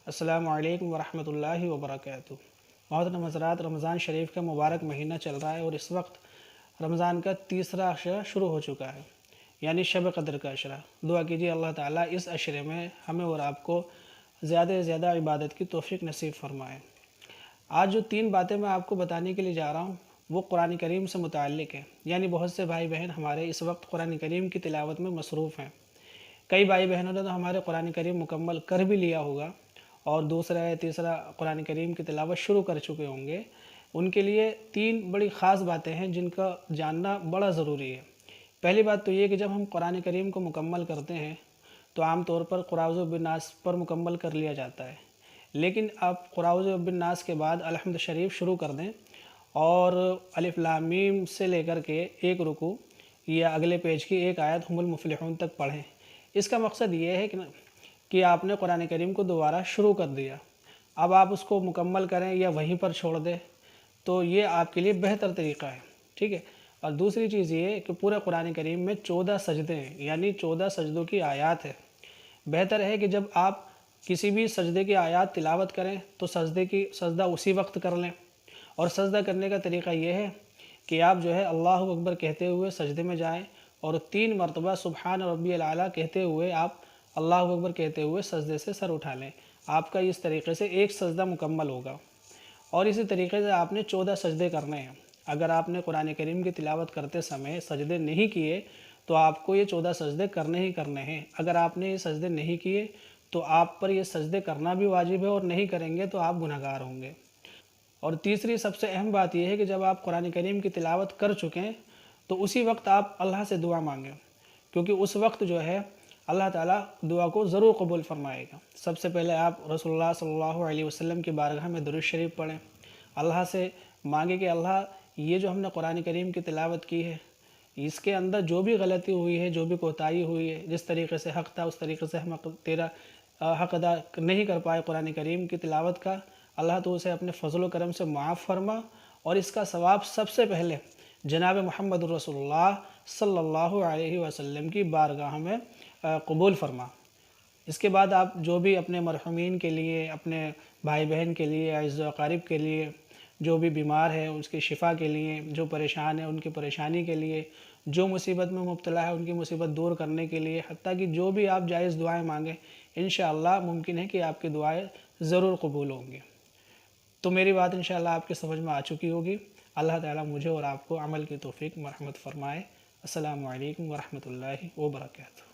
السلام علیکم ورحمۃ اللہ وبرکاتہ۔ محترم حضرات، رمضان شریف کا مبارک مہینہ چل رہا ہے اور اس وقت رمضان کا تیسرا عشرہ شروع ہو چکا ہے، یعنی شب قدر کا عشرہ۔ دعا کیجیے اللہ تعالیٰ اس عشرے میں ہمیں اور آپ کو زیادہ سے زیادہ عبادت کی توفیق نصیب فرمائے۔ آج جو 3 باتیں میں آپ کو بتانے کے لیے جا رہا ہوں وہ قرآن کریم سے متعلق ہیں، یعنی بہت سے بھائی بہن ہمارے اس وقت قرآن کریم کی تلاوت میں مصروف ہیں۔ کئی بھائی بہنوں نے تو ہمارے قرآن کریم مکمل کر بھی لیا ہوگا اور دوسرا یا تیسرا قرآن کریم کی تلاوت شروع کر چکے ہوں گے۔ ان کے لیے 3 بڑی خاص باتیں ہیں جن کا جاننا بڑا ضروری ہے۔ پہلی بات تو یہ کہ جب ہم قرآن کریم کو مکمل کرتے ہیں تو عام طور پر قل اعوذ بالناس پر مکمل کر لیا جاتا ہے، لیکن آپ قل اعوذ بالناس کے بعد الحمد شریف شروع کر دیں اور الف لام میم سے لے کر کے ایک رکوع یا اگلے پیج کی ایک آیت ہم المفلحون تک پڑھیں۔ اس کا مقصد یہ ہے کہ آپ نے قرآن کریم کو دوبارہ شروع کر دیا، اب آپ اس کو مکمل کریں یا وہیں پر چھوڑ دیں تو یہ آپ کے لیے بہتر طریقہ ہے، ٹھیک ہے۔ اور دوسری چیز یہ ہے کہ پورے قرآن کریم میں 14 سجدے ہیں، یعنی 14 سجدوں کی آیات ہے۔ بہتر ہے کہ جب آپ کسی بھی سجدے کی آیات تلاوت کریں تو سجدہ اسی وقت کر لیں، اور سجدہ کرنے کا طریقہ یہ ہے کہ آپ جو ہے اللہ اکبر کہتے ہوئے سجدے میں جائیں اور 3 مرتبہ سبحان ربی الاعلیٰ کہتے ہوئے آپ اللہ اکبر کہتے ہوئے سجدے سے سر اٹھا لیں۔ آپ کا اس طریقے سے ایک سجدہ مکمل ہوگا، اور اسی طریقے سے آپ نے 14 سجدے کرنے ہیں۔ اگر آپ نے قرآن کریم کی تلاوت کرتے سمے سجدے نہیں کیے تو آپ کو یہ 14 سجدے کرنے ہی کرنے ہیں۔ اگر آپ نے یہ سجدے نہیں کیے تو آپ پر یہ سجدے کرنا بھی واجب ہے، اور نہیں کریں گے تو آپ گنہگار ہوں گے۔ اور تیسری سب سے اہم بات یہ ہے کہ جب آپ قرآن کریم کی تلاوت کر چکیں تو اسی وقت آپ اللہ سے دعا مانگیں، کیونکہ اس وقت جو ہے اللہ تعالیٰ دعا کو ضرور قبول فرمائے گا۔ سب سے پہلے آپ رسول اللہ صلی اللہ علیہ وسلم کی بارگاہ میں درود شریف پڑھیں، اللہ سے مانگیں کہ اللہ یہ جو ہم نے قرآن کریم کی تلاوت کی ہے اس کے اندر جو بھی غلطی ہوئی ہے، جو بھی کوتاہی ہوئی ہے، جس طریقے سے حق تھا اس طریقے سے ہم تیرا حق ادا نہیں کر پائے قرآن کریم کی تلاوت کا، اللہ تو اسے اپنے فضل و کرم سے معاف فرما، اور اس کا ثواب سب سے پہلے جناب محمد رسول اللہ صلی اللہ علیہ وسلم کی بارگاہ میں قبول فرما۔ اس کے بعد آپ جو بھی اپنے مرحومین کے لیے، اپنے بھائی بہن کے لیے، اعزاء و اقارب کے لیے، جو بھی بیمار ہے اس کی شفا کے لیے، جو پریشان ہے ان کی پریشانی کے لیے، جو مصیبت میں مبتلا ہے ان کی مصیبت دور کرنے کے لیے، حتیٰ کہ جو بھی آپ جائز دعائیں مانگیں انشاءاللہ ممکن ہے کہ آپ کی دعائیں ضرور قبول ہوں گی۔ تو میری بات انشاءاللہ آپ کے سمجھ میں آ چکی ہوگی۔ اللہ تعالیٰ مجھے اور آپ کو عمل کی توفیق مرحمت فرمائے۔ السلام علیکم ورحمۃ اللہ وبرکاتہ۔